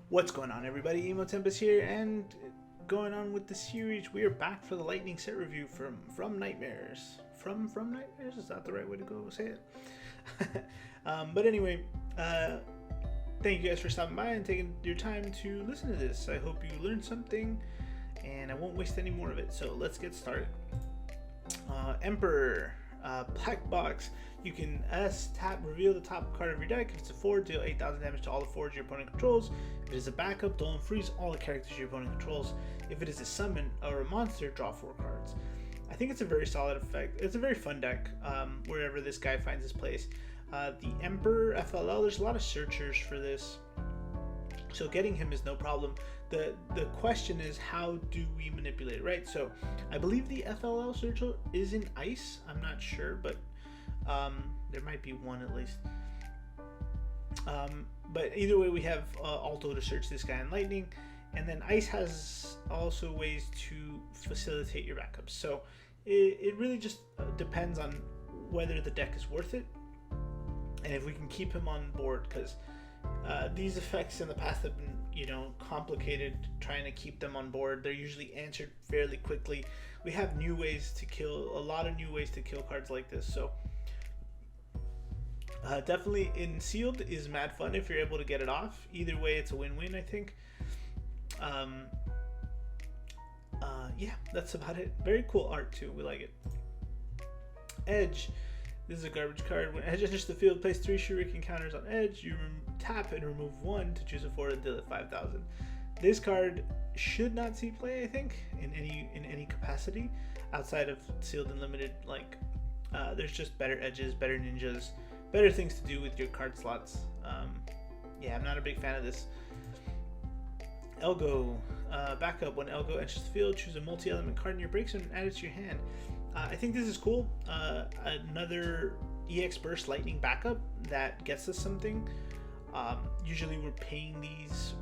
What's going on, everybody? Emo Tempest here, and going on with the series. We are back for the Lightning set review from Nightmares. From Nightmares? Is that the right way to go say it? But anyway, thank you guys for stopping by and taking your time to listen to this. I hope you learned something, and I won't waste any more of it. So let's get started. Emperor. Black box. You can tap, reveal the top card of your deck. If it's a forward, deal 8,000 damage to all the forwards your opponent controls. If it is a backup, dull and freeze all the characters your opponent controls. If it is a summon or a monster, draw 4 cards. I think it's a very solid effect. It's a very fun deck wherever this guy finds his place. The Emperor FLL, there's a lot of searchers for this, so getting him is no problem. The question is, how do we manipulate it, right? So I believe the FLL searcher is in ice. I'm not sure, but there might be one at least. But either way, we have Alto to search this guy in lightning, and then ice has also ways to facilitate your backups. So it really just depends on whether the deck is worth it and if we can keep him on board, because these effects in the past have been, complicated trying to keep them on board. They're usually answered fairly quickly. We have new ways to kill, a lot of new ways to kill cards like this. So definitely in sealed is mad fun if you're able to get it off. Either way, it's a win-win, I think. Yeah, that's about it. Very cool art too. We like it. Edge. This is a garbage card. When Edge enters the field, place 3 Shuriken counters on Edge. You tap and remove 1 to choose a forward and deal it 5,000. This card should not see play, I think, in any capacity outside of sealed and limited. Like, there's just better edges, better ninjas, better things to do with your card slots. Yeah, I'm not a big fan of this. Elgo. Backup. When Elgo enters the field, choose a multi-element card in your break zone and add it to your hand. I think this is cool. Another EX Burst Lightning backup that gets us something. Usually we're paying these,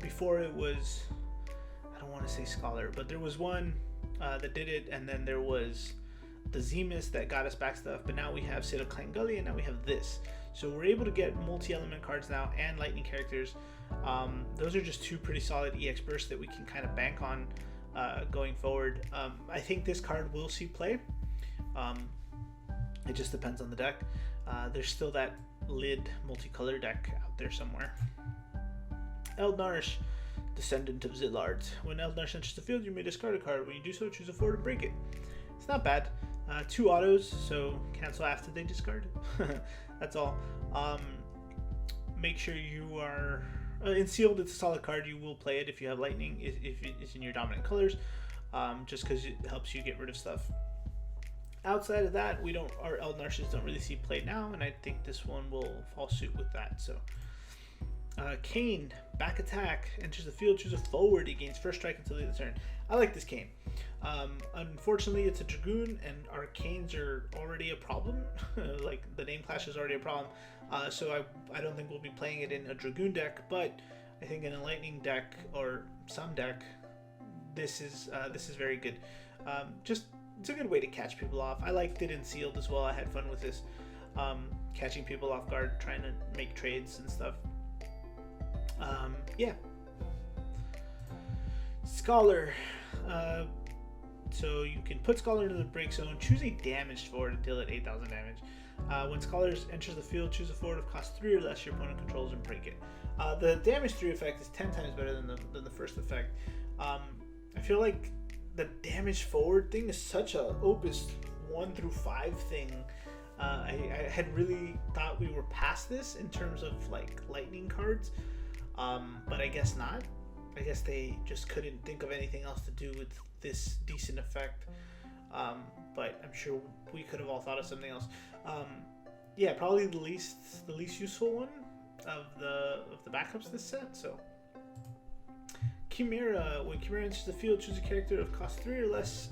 before it was, I don't want to say Scholar, but there was one that did it, and then there was the Zemus that got us back stuff, but now we have Citadel Clan Gully, and now we have this. So we're able to get multi-element cards now and lightning characters. Those are just 2 pretty solid EX Bursts that we can kind of bank on going forward. I think this card will see play. It just depends on the deck. There's still that lid multicolor deck out there somewhere. Eldersh, Descendant of Zillard. When Eldersh enters the field, you may discard a card. When you do so, choose a forward and break it. It's not bad. 2 autos, so cancel after they discard. That's all. Make sure you are in sealed. It's a solid card. You will play it if you have lightning, if it's in your dominant colors, just because it helps you get rid of stuff. Outside of that, our Eldershes don't really see play now, and I think this one will fall suit with that. So Kane, back attack, enters the field, choose a forward. He gains first strike until the end of the turn. I like this Kane. Unfortunately, it's a Dragoon, and our Canes are already a problem. Like, the name clash is already a problem. So I don't think we'll be playing it in a Dragoon deck, but I think in a Lightning deck or some deck, this is very good. It's a good way to catch people off. I liked it in sealed as well. I had fun with this, catching people off guard, trying to make trades and stuff. Yeah. Scholar. So you can put Scholar into the break zone, choose a damaged forward and deal it 8,000 damage. When Scholar enters the field, choose a forward of cost 3 or less your opponent controls and break it. The damage 3 effect is 10 times better than the first effect. I feel like the damage forward thing is such a Opus 1 through 5 thing. I had really thought we were past this in terms of like lightning cards, but I guess not. I guess they just couldn't think of anything else to do with this decent effect. But I'm sure we could have all thought of something else. Yeah, probably the least useful one of the backups this set. So Kimira. When Kimira enters the field, choose a character of cost 3 or less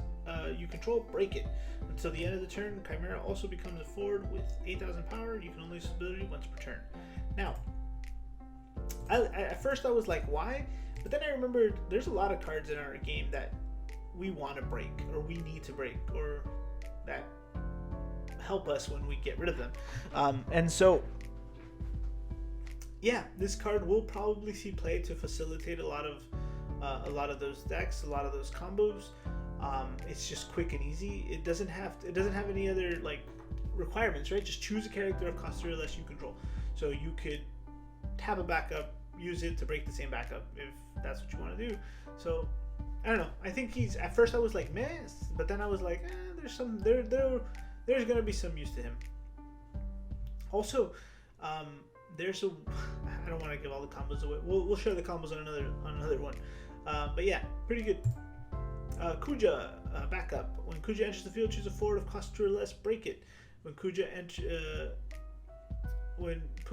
you control, break it. Until the end of the turn, Chimera also becomes a forward with 8,000 power. You can only use this ability once per turn. Now, at first I was like, why? But then I remembered there's a lot of cards in our game that we want to break, or we need to break, or that help us when we get rid of them. And so yeah, this card will probably see play to facilitate a lot of those decks, a lot of those combos. It's just quick and easy. It doesn't have any other like requirements, right? Just choose a character of cost 3 or less you control. So you could have a backup, use it to break the same backup if that's what you want to do. So I don't know. I think he's, at first I was like, meh, but then I was like, there's gonna be some use to him. Also, there's a, I don't want to give all the combos away. We'll share the combos on another one. But yeah, pretty good. Kuja, backup. When Kuja enters the field, choose a forward of cost 2 or less, break it. When put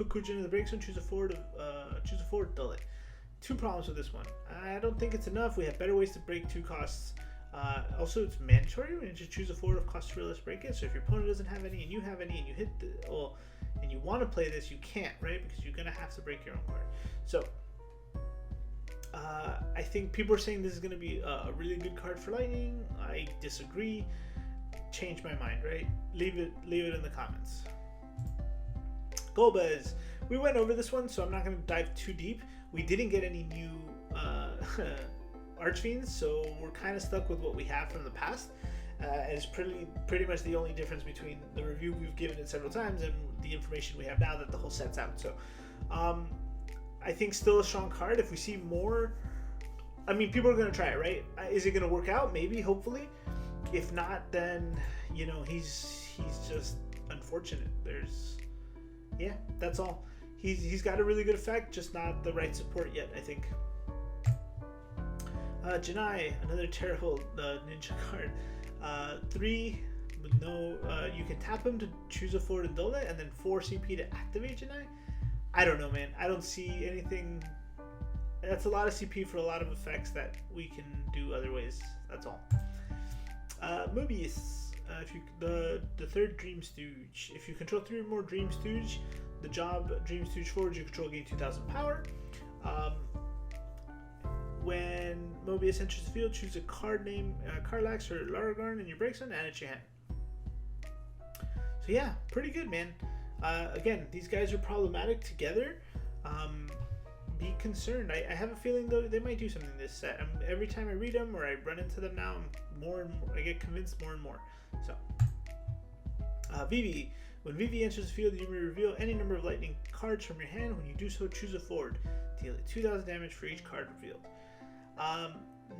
Kuja into the break zone, choose a forward, dull it. 2 problems with this one. I don't think it's enough. We have better ways to break 2 costs. Also, it's mandatory when you just choose a forward of cost 2 or less, break it. So if your opponent doesn't have any and you have any and you hit and you want to play this, you can't, right? Because you're gonna have to break your own card. So I think people are saying this is gonna be a really good card for Lightning. I disagree. Change my mind, right? Leave it in the comments. Golbez. We went over this one, so I'm not going to dive too deep. We didn't get any new Archfiends, so we're kind of stuck with what we have from the past. It's pretty much the only difference between the review we've given it several times and the information we have now that the whole set's out. So I think still a strong card. If we see more, I mean, people are going to try it, right? Is it going to work out? Maybe, hopefully. If not, then, you know, he's just unfortunate. Yeah, that's all. He's got a really good effect, just not the right support yet, I think. Janai, another terrible ninja card. 3 with no, you can tap him to choose a forward and dull it, and then 4 CP to activate Janai. I don't know, man. I don't see anything. That's a lot of CP for a lot of effects that we can do other ways. That's all. Mobius, the third Dream Stooge. If you control 3 or more Dream Stooge, the job Dream Stooge forwards you control gain 2,000 power. When Mobius enters the field, choose a card name, Carlax or Laragarn in your break zone, add it to your hand. So yeah, pretty good, man. Again, these guys are problematic together. Be concerned. I have a feeling though they might do something in this set. Every time I read them or I run into them now, I get convinced more and more. So, Vivi. When Vivi enters the field, you may reveal any number of lightning cards from your hand. When you do so, choose a forward. Deal 2,000 damage for each card revealed.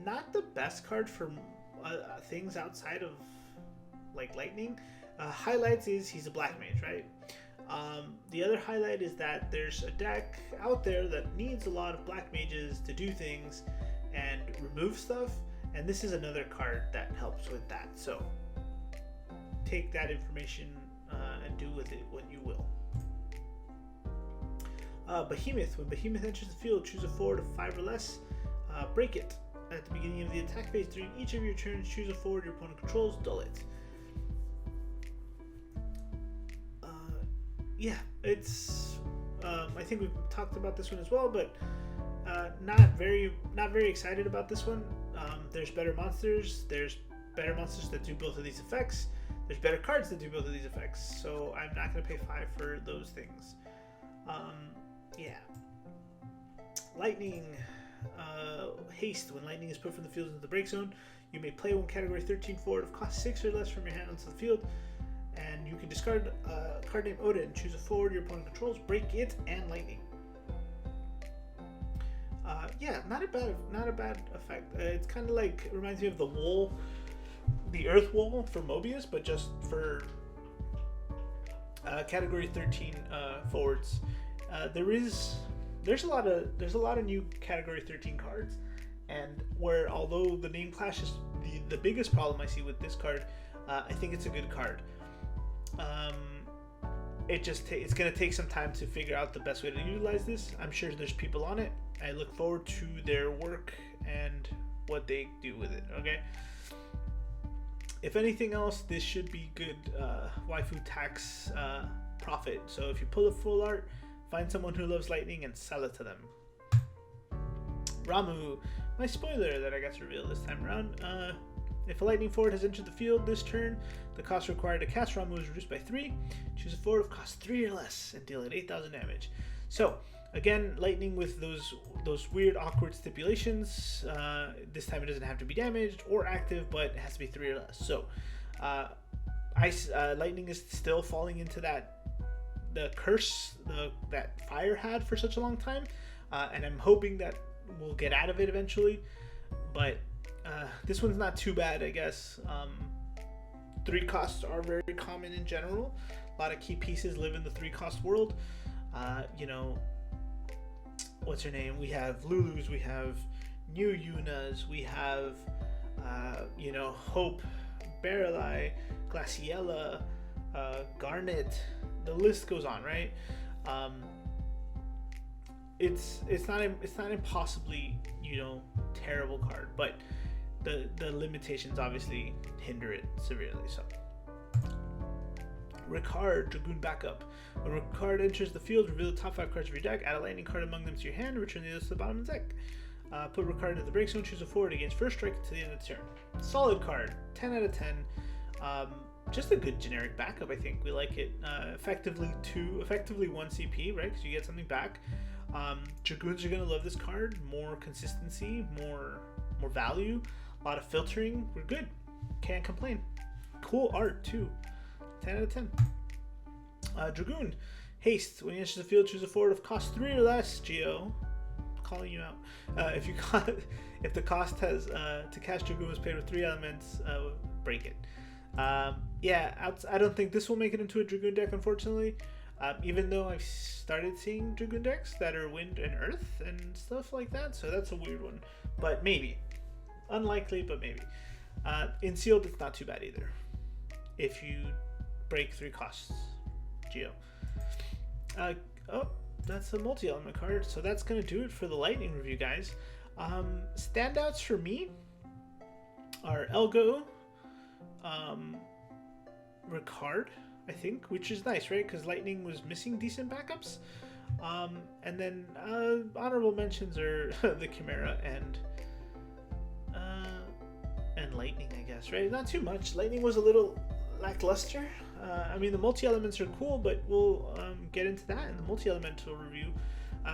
Not the best card for things outside of like lightning. Highlights is he's a black mage, right? The other highlight is that there's a deck out there that needs a lot of black mages to do things and remove stuff, and this is another card that helps with that. So take that information and do with it what you will. Behemoth. When Behemoth enters the field, choose a forward of 5 or less. Break it. At the beginning of the attack phase, during each of your turns, choose a forward your opponent controls, dull it. Yeah, it's. I think we've talked about this one as well, but not very excited about this one. There's better monsters. There's better monsters that do both of these effects. There's better cards that do both of these effects. So I'm not gonna pay 5 for those things. Yeah. Lightning. Haste. When lightning is put from the field into the break zone, you may play one category 13 forward of cost 6 or less from your hand onto the field. And you can discard a card named Odin, choose a forward your opponent controls, break it, and lightning. Yeah, not a bad effect. It's kind of like, it reminds me of the Earth Wall for Mobius, but just for category 13 forwards. There's a lot of new category 13 cards, and where although the name clash is the biggest problem I see with this card, I think it's a good card. It's going to take some time to figure out the best way to utilize this. I'm sure there's people on it. I look forward to their work and what they do with it. Okay. If anything else, this should be good waifu tax profit. So if you pull a full art, find someone who loves lightning and sell it to them. Ramu, my spoiler that I got to reveal this time around. If a lightning forward has entered the field this turn, the cost required to cast Ramu is reduced by 3. Choose a forward of cost 3 or less and deal it 8,000 damage. So, Again, lightning with those weird, awkward stipulations. This time it doesn't have to be damaged or active, but it has to be 3 or less. So, ice lightning is still falling into the curse that fire had for such a long time, and I'm hoping that we'll get out of it eventually. But this one's not too bad, I guess. 3 costs are very common in general. A lot of key pieces live in the 3 cost world. You know, what's her name? We have Lulu's, we have New Yuna's, we have you know, Hope, Barreleye, Glaciella, Garnet. The list goes on, right? It's not impossibly, you know, terrible card, but the limitations obviously hinder it severely. So, Ricardo, Dragoon backup. When Ricardo enters the field, reveal the top 5 cards of your deck, add a lightning card among them to your hand, return the others to the bottom of the deck. Put Ricardo into the break zone, choose a forward against first strike until the end of the turn. Solid card, 10 out of 10. Just a good generic backup, I think. We like it. Effectively 1 CP, right? Because you get something back. Dragoons are going to love this card. More consistency, more value, a lot of filtering. We're good. Can't complain. Cool art, too. 10 out of 10. Dragoon. Haste. When you enter the field, choose a forward of cost 3 or less. Geo. Calling you out. If the cost has to cast Dragoon was paid with 3 elements, break it. Yeah, I don't think this will make it into a Dragoon deck, unfortunately. Even though I've started seeing Dragoon decks that are wind and earth and stuff like that, so that's a weird one. But maybe. Unlikely, but maybe. In sealed, it's not too bad either. If you break 3 costs. Geo. Oh, that's a multi-element card, so that's going to do it for the lightning review, guys. Standouts for me are Elgo, Ricardo, I think, which is nice, right? Because lightning was missing decent backups. And then honorable mentions are the Kimira and lightning, I guess, right? Not too much. Lightning was a little lackluster. I mean, the multi-elements are cool, but we'll get into that in the multi-elemental review.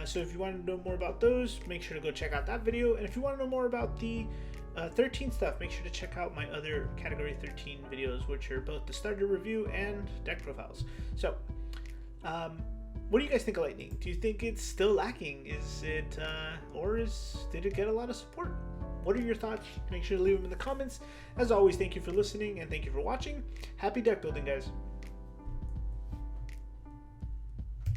So if you want to know more about those, make sure to go check out that video. And if you want to know more about the 13 stuff, make sure to check out my other Category 13 videos, which are both the starter review and deck profiles. So, what do you guys think of Lightning? Do you think it's still lacking? Is it, did it get a lot of support? What are your thoughts? Make sure to leave them in the comments. As always, thank you for listening and thank you for watching. Happy deck building, guys.